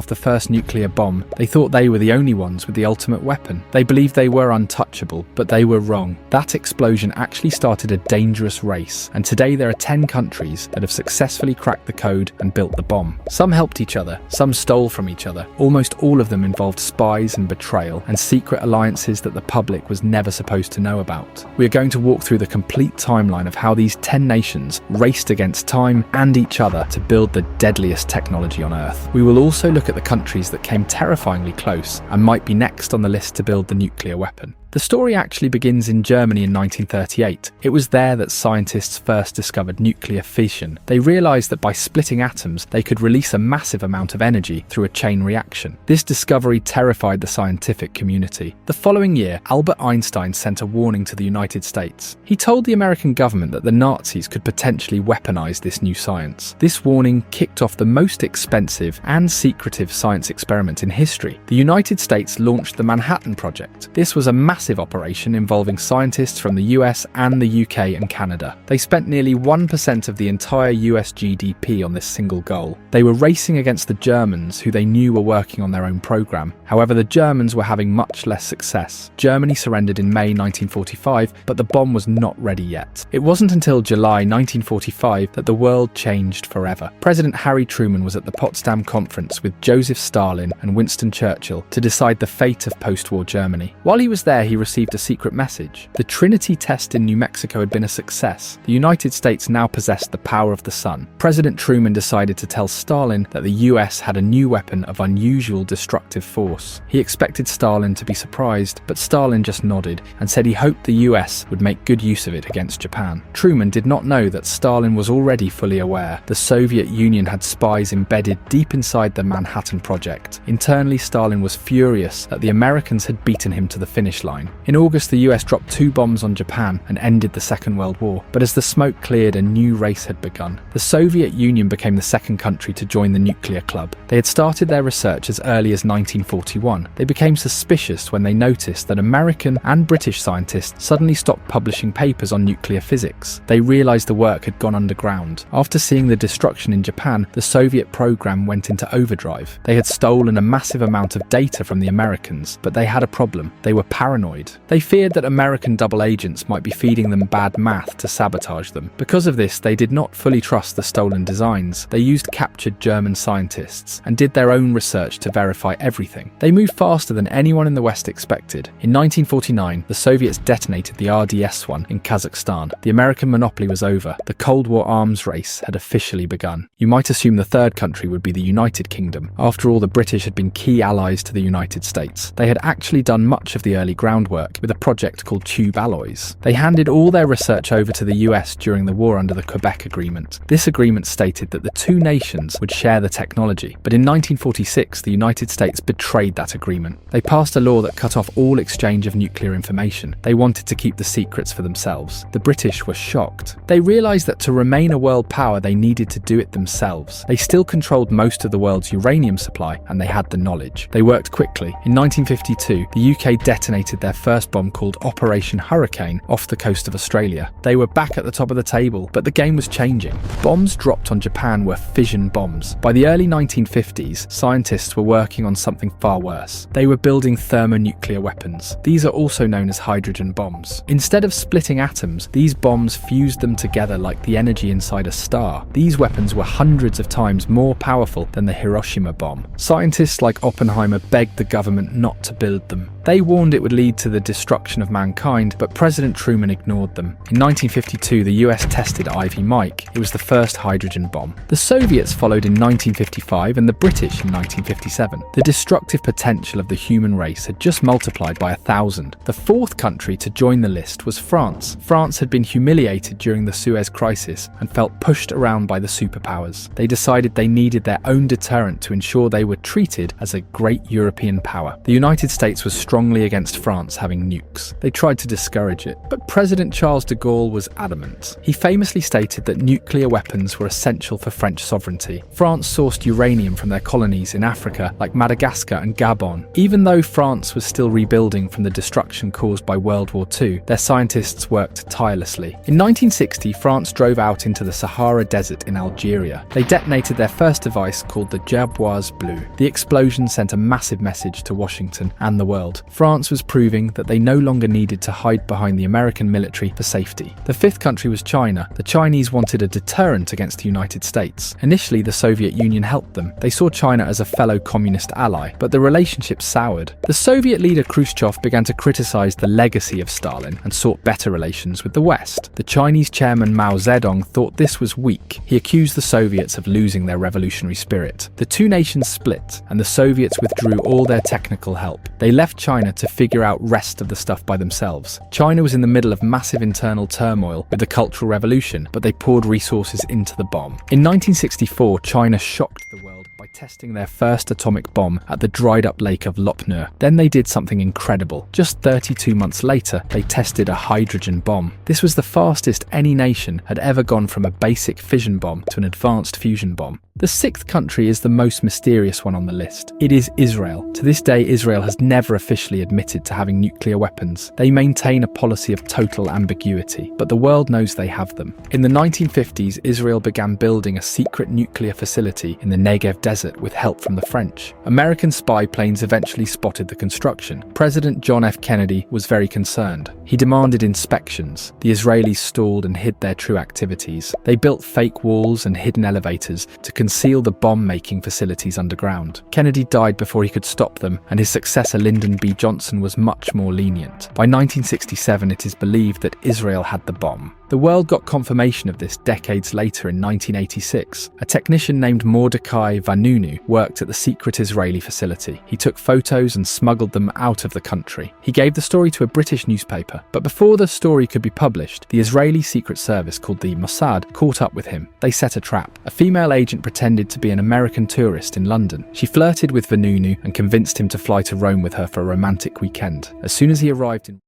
off the first nuclear bomb, they thought they were the only ones with the ultimate weapon. They believed they were untouchable, but they were wrong. That explosion actually started a dangerous race, and today there are 10 countries that have successfully cracked the code and built the bomb. Some helped each other, some stole from each other. Almost all of them involved spies and betrayal, and secret alliances that the public was never supposed to know about. We are going to walk through the complete timeline of how these 10 nations raced against time and each other to build the deadliest technology on Earth. We will also look at the countries that came terrifyingly close and might be next on the list to build the nuclear weapon. The story actually begins in Germany in 1938. It was there that scientists first discovered nuclear fission. They realised that by splitting atoms, they could release a massive amount of energy through a chain reaction. This discovery terrified the scientific community. The following year, Albert Einstein sent a warning to the United States. He told the American government that the Nazis could potentially weaponize this new science. This warning kicked off the most expensive and secretive science experiment in history. The United States launched the Manhattan Project. This was a massive operation involving scientists from the US and the UK and Canada. They spent nearly 1% of the entire US GDP on this single goal. They were racing against the Germans, who they knew were working on their own program. However, the Germans were having much less success. Germany surrendered in May 1945, but the bomb was not ready yet. It wasn't until July 1945 that the world changed forever. President Harry Truman was at the Potsdam Conference with Joseph Stalin and Winston Churchill to decide the fate of post-war Germany. While he was there, he received a secret message. The Trinity test in New Mexico had been a success. The United States now possessed the power of the sun. President Truman decided to tell Stalin that the US had a new weapon of unusual destructive force. He expected Stalin to be surprised, but Stalin just nodded and said he hoped the US would make good use of it against Japan. Truman did not know that Stalin was already fully aware. The Soviet Union had spies embedded deep inside the Manhattan Project. Internally, Stalin was furious that the Americans had beaten him to the finish line. In August, the US dropped 2 bombs on Japan and ended the Second World War. But as the smoke cleared, a new race had begun. The Soviet Union became the second country to join the nuclear club. They had started their research as early as 1941. They became suspicious when they noticed that American and British scientists suddenly stopped publishing papers on nuclear physics. They realized the work had gone underground. After seeing the destruction in Japan, the Soviet program went into overdrive. They had stolen a massive amount of data from the Americans, but they had a problem. They were paranoid. They feared that American double agents might be feeding them bad math to sabotage them. Because of this, they did not fully trust the stolen designs. They used captured German scientists and did their own research to verify everything. They moved faster than anyone in the West expected. In 1949, the Soviets detonated the RDS-1 in Kazakhstan. The American monopoly was over. The Cold War arms race had officially begun. You might assume the third country would be the United Kingdom. After all, the British had been key allies to the United States. They had actually done much of the early groundwork with a project called Tube Alloys. They handed all their research over to the US during the war under the Quebec Agreement. This agreement stated that the two nations would share the technology, but in 1946 the United States betrayed that agreement. They passed a law that cut off all exchange of nuclear information. They wanted to keep the secrets for themselves. The British were shocked. They realised that to remain a world power they needed to do it themselves. They still controlled most of the world's uranium supply, and they had the knowledge. They worked quickly. In 1952, the UK detonated their first bomb called Operation Hurricane off the coast of Australia. They were back at the top of the table, but the game was changing. Bombs dropped on Japan were fission bombs. By the early 1950s, scientists were working on something far worse. They were building thermonuclear weapons. These are also known as hydrogen bombs. Instead of splitting atoms, these bombs fused them together like the energy inside a star. These weapons were hundreds of times more powerful than the Hiroshima bomb. Scientists like Oppenheimer begged the government not to build them. They warned it would lead to the destruction of mankind, but President Truman ignored them. In 1952, the US tested Ivy Mike. It was the first hydrogen bomb. The Soviets followed in 1955 and the British in 1957. The destructive potential of the human race had just multiplied by 1,000. The fourth country to join the list was France. France had been humiliated during the Suez Crisis and felt pushed around by the superpowers. They decided they needed their own deterrent to ensure they were treated as a great European power. The United States was strongly against France having nukes. They tried to discourage it, but President Charles de Gaulle was adamant. He famously stated that nuclear weapons were essential for French sovereignty. France sourced uranium from their colonies in Africa like Madagascar and Gabon. Even though France was still rebuilding from the destruction caused by World War II, their scientists worked tirelessly. In 1960, France drove out into the Sahara Desert in Algeria. They detonated their first device called the Gerboise Blue. The explosion sent a massive message to Washington and the world. France was proving that they no longer needed to hide behind the American military for safety. The fifth country was China. The Chinese wanted a deterrent against the United States. Initially, the Soviet Union helped them. They saw China as a fellow communist ally, but the relationship soured. The Soviet leader Khrushchev began to criticize the legacy of Stalin and sought better relations with the West. The Chinese chairman Mao Zedong thought this was weak. He accused the Soviets of losing their revolutionary spirit. The two nations split, and the Soviets withdrew all their technical help. They left China to figure out rest of the stuff by themselves. China was in the middle of massive internal turmoil with the Cultural Revolution, but they poured resources into the bomb. In 1964, China shocked the world by testing their first atomic bomb at the dried-up lake of Lopnur. Then they did something incredible. Just 32 months later, they tested a hydrogen bomb. This was the fastest any nation had ever gone from a basic fission bomb to an advanced fusion bomb. The sixth country is the most mysterious one on the list. It is Israel. To this day, Israel has never officially admitted to having nuclear weapons. They maintain a policy of total ambiguity, but the world knows they have them. In the 1950s, Israel began building a secret nuclear facility in the Negev desert with help from the French. American spy planes eventually spotted the construction. President John F. Kennedy was very concerned. He demanded inspections. The Israelis stalled and hid their true activities. They built fake walls and hidden elevators to conceal the bomb-making facilities underground. Kennedy died before he could stop them, and his successor Lyndon B. Johnson was much more lenient. By 1967, it is believed that Israel had the bomb. The world got confirmation of this decades later in 1986. A technician named Mordecai Vanunu worked at the secret Israeli facility. He took photos and smuggled them out of the country. He gave the story to a British newspaper, but before the story could be published, the Israeli Secret Service called the Mossad caught up with him. They set a trap. A female agent pretended to be an American tourist in London. She flirted with Vanunu and convinced him to fly to Rome with her for a romantic weekend. As soon as he arrived in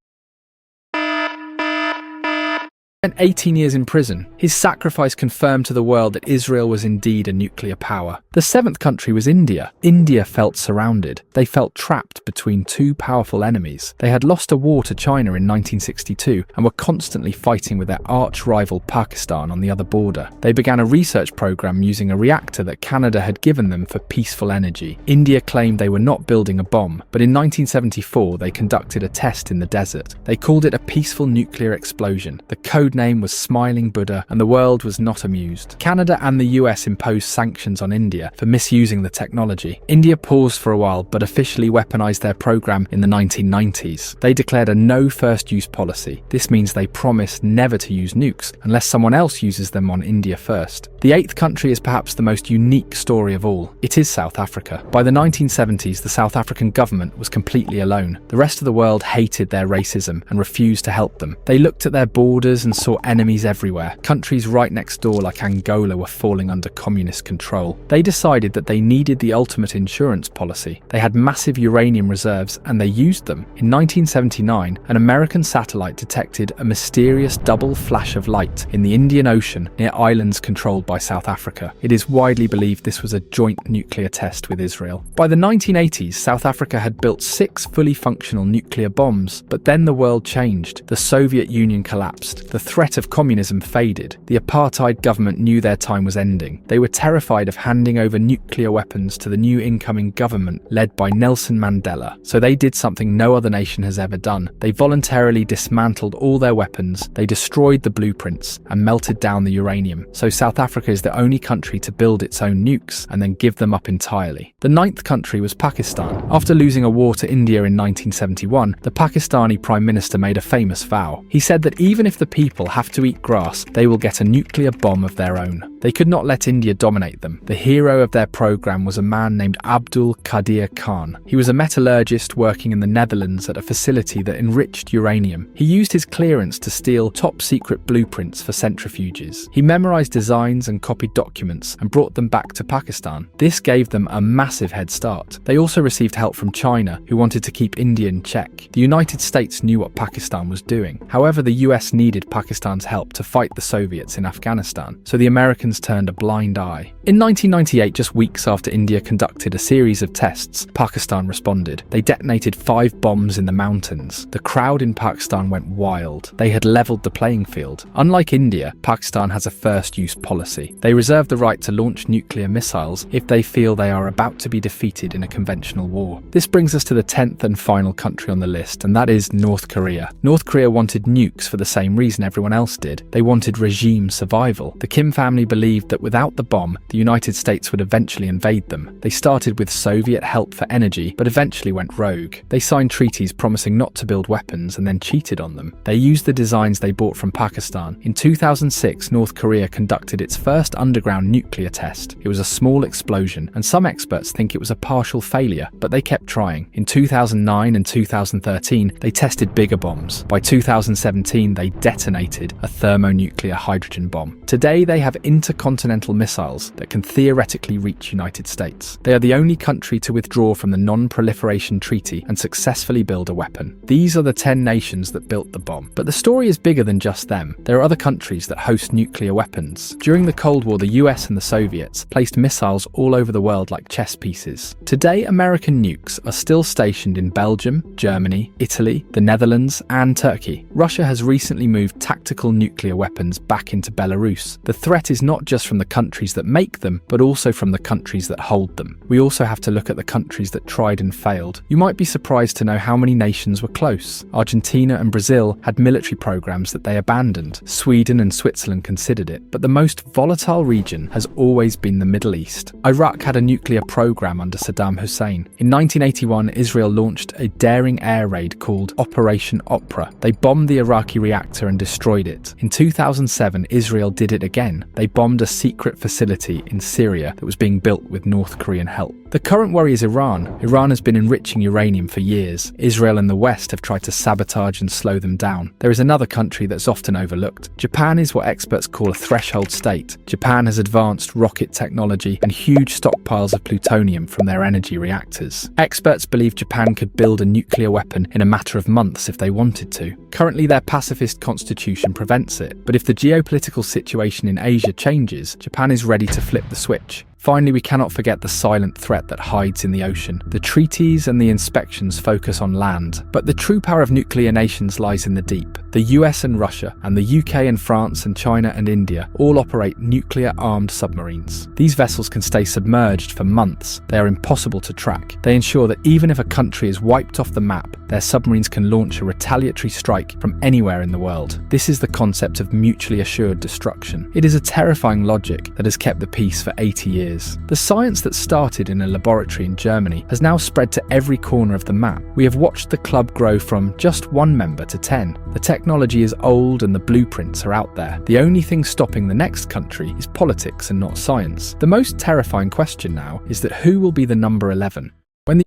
spent 18 years in prison. His sacrifice confirmed to the world that Israel was indeed a nuclear power. The seventh country was India. India felt surrounded. They felt trapped between two powerful enemies. They had lost a war to China in 1962 and were constantly fighting with their arch-rival Pakistan on the other border. They began a research program using a reactor that Canada had given them for peaceful energy. India claimed they were not building a bomb, but in 1974 they conducted a test in the desert. They called it a peaceful nuclear explosion. The code name was Smiling Buddha, and the world was not amused. Canada and the US imposed sanctions on India for misusing the technology. India paused for a while, but officially weaponized their program in the 1990s. They declared a no first use policy. This means they promise never to use nukes unless someone else uses them on India first. The eighth country is perhaps the most unique story of all. It is South Africa. By the 1970s, the South African government was completely alone. The rest of the world hated their racism and refused to help them. They looked at their borders and saw enemies everywhere. Countries right next door like Angola were falling under communist control. They decided that they needed the ultimate insurance policy. They had massive uranium reserves and they used them. In 1979, an American satellite detected a mysterious double flash of light in the Indian Ocean near islands controlled by South Africa. It is widely believed this was a joint nuclear test with Israel. By the 1980s, South Africa had built 6 fully functional nuclear bombs, but then the world changed. The Soviet Union collapsed. The threat of communism faded. The apartheid government knew their time was ending. They were terrified of handing over nuclear weapons to the new incoming government led by Nelson Mandela. So they did something no other nation has ever done. They voluntarily dismantled all their weapons, they destroyed the blueprints and melted down the uranium. So South Africa is the only country to build its own nukes and then give them up entirely. The 9th country was Pakistan. After losing a war to India in 1971, the Pakistani Prime Minister made a famous vow. He said that even if the people people have to eat grass, they will get a nuclear bomb of their own. They could not let India dominate them. The hero of their program was a man named Abdul Qadir Khan. He was a metallurgist working in the Netherlands at a facility that enriched uranium. He used his clearance to steal top-secret blueprints for centrifuges. He memorized designs and copied documents and brought them back to Pakistan. This gave them a massive head start. They also received help from China, who wanted to keep India in check. The United States knew what Pakistan was doing. However, the US needed Pakistan's help to fight the Soviets in Afghanistan, so the Americans turned a blind eye. In 1998, just weeks after India conducted a series of tests, Pakistan responded. They detonated 5 bombs in the mountains. The crowd in Pakistan went wild. They had leveled the playing field. Unlike India, Pakistan has a first-use policy. They reserve the right to launch nuclear missiles if they feel they are about to be defeated in a conventional war. This brings us to the 10th and final country on the list, and that is North Korea. North Korea wanted nukes for the same reason everyone else did. They wanted regime survival. The Kim family believed that without the bomb, the United States would eventually invade them. They started with Soviet help for energy, but eventually went rogue. They signed treaties promising not to build weapons and then cheated on them. They used the designs they bought from Pakistan. In 2006, North Korea conducted its first underground nuclear test. It was a small explosion, and some experts think it was a partial failure, but they kept trying. In 2009 and 2013, they tested bigger bombs. By 2017, they detonated a thermonuclear hydrogen bomb. Today, they have intercontinental missiles that can theoretically reach United States. They are the only country to withdraw from the Non-Proliferation Treaty and successfully build a weapon. These are the 10 nations that built the bomb. But the story is bigger than just them. There are other countries that host nuclear weapons. During the Cold War, the US and the Soviets placed missiles all over the world like chess pieces. Today, American nukes are still stationed in Belgium, Germany, Italy, the Netherlands, and Turkey. Russia has recently moved tactical nuclear weapons back into Belarus. The threat is not just from the countries that make them, but also from the countries that hold them. We also have to look at the countries that tried and failed. You might be surprised to know how many nations were close. Argentina and Brazil had military programs that they abandoned. Sweden and Switzerland considered it. But the most volatile region has always been the Middle East. Iraq had a nuclear program under Saddam Hussein. In 1981, Israel launched a daring air raid called Operation Opera. They bombed the Iraqi reactor and destroyed it. In 2007, Israel did it again. They bombed a secret facility in Syria that was being built with North Korean help. The current worry is Iran. Iran has been enriching uranium for years. Israel and the West have tried to sabotage and slow them down. There is another country that's often overlooked. Japan is what experts call a threshold state. Japan has advanced rocket technology and huge stockpiles of plutonium from their energy reactors. Experts believe Japan could build a nuclear weapon in a matter of months if they wanted to. Currently, their pacifist constitution prevents it, but if the geopolitical situation in Asia changes, Japan is ready to flip the switch. Finally, we cannot forget the silent threat that hides in the ocean. The treaties and the inspections focus on land, but the true power of nuclear nations lies in the deep. The US and Russia, and the UK and France and China and India all operate nuclear-armed submarines. These vessels can stay submerged for months. They are impossible to track. They ensure that even if a country is wiped off the map, their submarines can launch a retaliatory strike from anywhere in the world. This is the concept of mutually assured destruction. It is a terrifying logic that has kept the peace for 80 years. The science that started in a laboratory in Germany has now spread to every corner of the map. We have watched the club grow from just 1 member to 10. The technology is old and the blueprints are out there. The only thing stopping the next country is politics and not science. The most terrifying question now is that who will be the number 11?